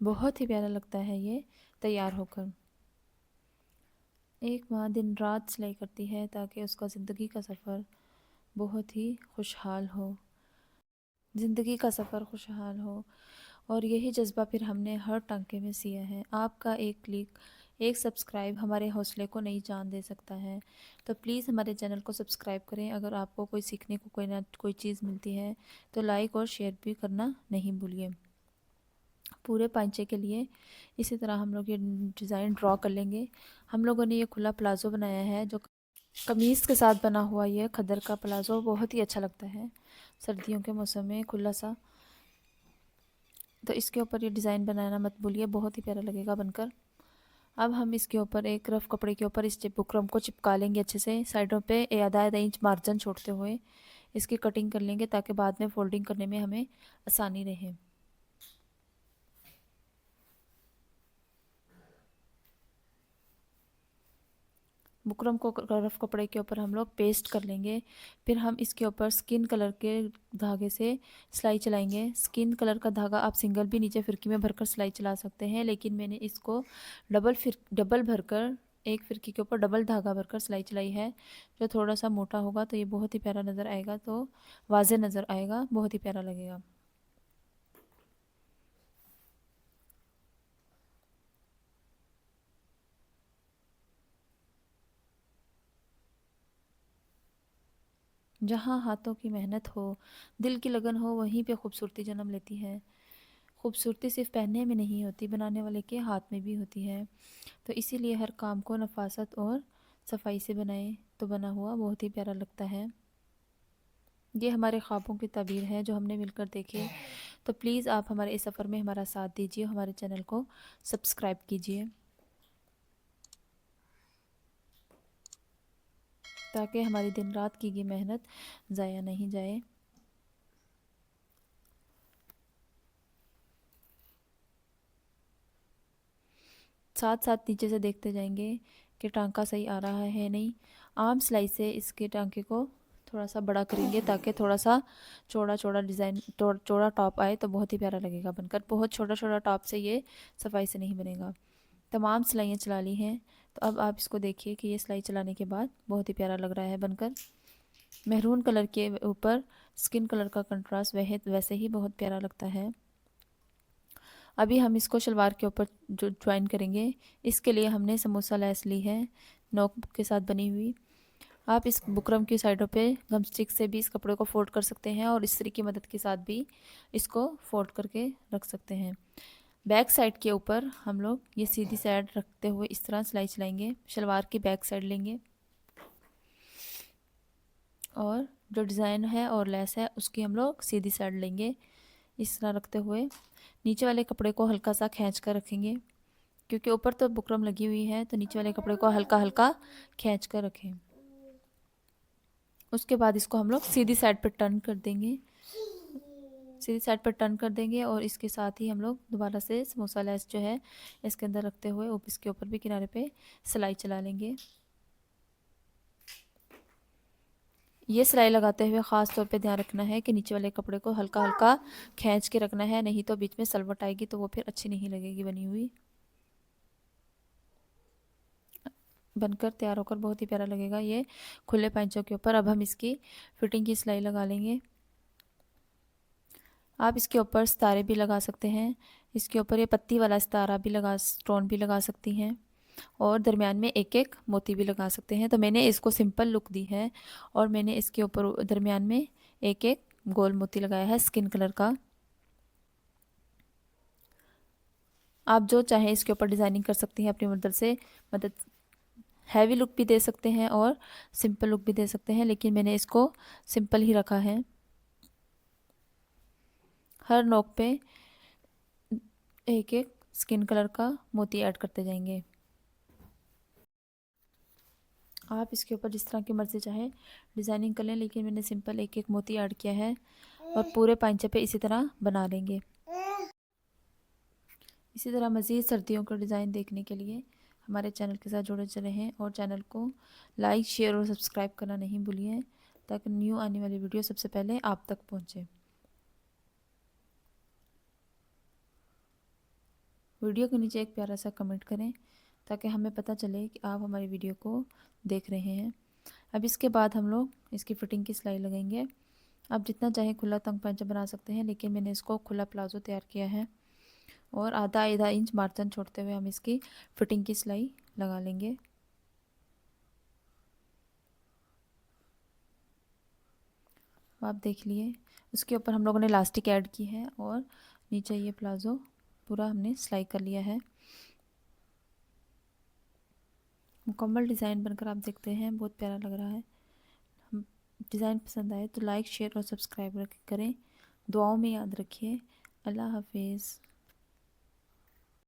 बहुत ही प्यारा लगता है ये तैयार होकर। एक माँ दिन रात सिलाई करती है ताकि उसका ज़िंदगी का सफ़र बहुत ही खुशहाल हो, ज़िंदगी का सफ़र खुशहाल हो। और यही जज्बा फिर हमने हर टांके में सिया है। आपका एक क्लिक, एक सब्सक्राइब हमारे हौसले को नई जान दे सकता है। तो प्लीज़ हमारे चैनल को सब्सक्राइब करें। अगर आपको कोई सीखने को कोई ना कोई चीज़ मिलती है तो लाइक और शेयर भी करना नहीं भूलिए। पूरे पांचे के लिए इसी तरह हम लोग ये डिज़ाइन ड्रॉ कर लेंगे। हम लोगों ने ये खुला प्लाज़ो बनाया है जो कमीज़ के साथ बना हुआ। ये खद्दर का प्लाज़ो बहुत ही अच्छा लगता है सर्दियों के मौसम में खुला सा। तो इसके ऊपर ये डिज़ाइन बनाना मत भूलिए, बहुत ही प्यारा लगेगा बनकर। अब हम इसके ऊपर एक रफ कपड़े के ऊपर इस बुकरम को चिपका लेंगे अच्छे से। साइडों पे आधा इंच मार्जिन छोड़ते हुए इसकी कटिंग कर लेंगे ताकि बाद में फोल्डिंग करने में हमें आसानी रहे। बुकरम को रफ कपड़े के ऊपर हम लोग पेस्ट कर लेंगे। फिर हम इसके ऊपर स्किन कलर के धागे से सिलाई चलाएंगे। स्किन कलर का धागा आप सिंगल भी नीचे फिरकी में भरकर सिलाई चला सकते हैं, लेकिन मैंने इसको डबल भरकर एक फिरकी के ऊपर डबल धागा भरकर सिलाई चलाई है। जो थोड़ा सा मोटा होगा तो ये बहुत ही प्यारा नज़र आएगा, तो वाज़े नज़र आएगा, बहुत ही प्यारा लगेगा। जहाँ हाथों की मेहनत हो, दिल की लगन हो, वहीं पे खूबसूरती जन्म लेती है। खूबसूरती सिर्फ पहनने में नहीं होती, बनाने वाले के हाथ में भी होती है। तो इसीलिए हर काम को नफासत और सफाई से बनाएं तो बना हुआ बहुत ही प्यारा लगता है। ये हमारे ख्वाबों की ताबीर है जो हमने मिलकर देखे। तो प्लीज़ आप हमारे इस सफ़र में हमारा साथ दीजिए, हमारे चैनल को सब्सक्राइब कीजिए ताकि हमारी दिन रात की ये मेहनत ज़ाया नहीं जाए। साथ साथ नीचे से देखते जाएंगे कि टांका सही आ रहा है नहीं। आर्म सिलाई से इसके टांके को थोड़ा सा बड़ा करेंगे ताकि थोड़ा सा चौड़ा चौड़ा डिज़ाइन चौड़ा टॉप आए तो बहुत ही प्यारा लगेगा बनकर। बहुत छोटा छोटा टॉप से ये सफाई से नहीं बनेगा। तमाम सिलाइयाँ चला ली हैं, तो अब आप इसको देखिए कि ये सिलाई चलाने के बाद बहुत ही प्यारा लग रहा है बनकर। मेहरून कलर के ऊपर स्किन कलर का कंट्रास्ट वैसे ही बहुत प्यारा लगता है। अभी हम इसको शलवार के ऊपर जो ज्वाइन करेंगे, इसके लिए हमने समोसा लैस ली है नोक के साथ बनी हुई। आप इस बुकरम की साइडों पे गम स्टिक से भी इस कपड़े को फोल्ड कर सकते हैं और इस्त्री की मदद के साथ भी इसको फोल्ड करके रख सकते हैं। बैक साइड के ऊपर हम लोग ये सीधी साइड रखते हुए इस तरह सिलाई चलाएंगे। शलवार की बैक साइड लेंगे और जो डिज़ाइन है और लेस है उसकी हम लोग सीधी साइड लेंगे। इस तरह रखते हुए नीचे वाले कपड़े को हल्का सा खींच कर रखेंगे, क्योंकि ऊपर तो बुकरम लगी हुई है तो नीचे वाले कपड़े को हल्का हल्का खींच कर रखें। उसके बाद इसको हम लोग सीधी साइड पर टर्न कर देंगे। सीधी साइड पर टर्न कर देंगे और इसके साथ ही हम लोग दोबारा से समोसा लेस जो है इसके अंदर रखते हुए इसके ऊपर भी किनारे पे सिलाई चला लेंगे। ये सिलाई लगाते हुए ख़ास तौर पे ध्यान रखना है कि नीचे वाले कपड़े को हल्का हल्का खींच के रखना है, नहीं तो बीच में सलवट आएगी तो वो फिर अच्छी नहीं लगेगी बनी हुई। बनकर तैयार होकर बहुत ही प्यारा लगेगा ये खुले पैंचों के ऊपर। अब हम इसकी फिटिंग की सिलाई लगा लेंगे। आप इसके ऊपर सितारे भी लगा सकते हैं, इसके ऊपर ये पत्ती वाला सितारा भी स्टोन भी लगा सकती हैं और दरमियान में एक एक मोती भी लगा सकते हैं। तो मैंने इसको सिंपल लुक दी है और मैंने इसके ऊपर दरमियान में एक एक गोल मोती लगाया है स्किन कलर का। आप जो चाहें इसके ऊपर डिज़ाइनिंग कर सकती हैं अपनी मदद हैवी लुक भी दे सकते हैं और सिंपल लुक भी दे सकते हैं, लेकिन मैंने इसको सिंपल ही रखा है। हर नोक पे एक एक स्किन कलर का मोती ऐड करते जाएंगे। आप इसके ऊपर जिस तरह की मर्ज़ी चाहे डिज़ाइनिंग कर लें, लेकिन मैंने सिंपल एक एक मोती ऐड किया है और पूरे पांचे पे इसी तरह बना लेंगे। इसी तरह मज़ीद सर्दियों का डिज़ाइन देखने के लिए हमारे चैनल के साथ जुड़े चले हैं और चैनल को लाइक शेयर और सब्सक्राइब करना नहीं भूलिए ताकि न्यू आने वाली वीडियो सबसे पहले आप तक पहुँचे। वीडियो के नीचे एक प्यारा सा कमेंट करें ताकि हमें पता चले कि आप हमारी वीडियो को देख रहे हैं। अब इसके बाद हम लोग इसकी फ़िटिंग की सिलाई लगाएंगे। आप जितना चाहें खुला तंग पंजा बना सकते हैं, लेकिन मैंने इसको खुला प्लाज़ो तैयार किया है और आधा आधा इंच मार्जिन छोड़ते हुए हम इसकी फ़िटिंग की सिलाई लगा लेंगे। आप देख लिए, उसके ऊपर हम लोगों ने इलास्टिक ऐड की है और नीचे ये प्लाज़ो पूरा हमने सिलाई कर लिया है। मुकम्मल डिज़ाइन बनकर आप देखते हैं, बहुत प्यारा लग रहा है। हम डिज़ाइन पसंद आए तो लाइक शेयर और सब्सक्राइब करें। दुआओं में याद रखिए। अल्लाह हाफिज़।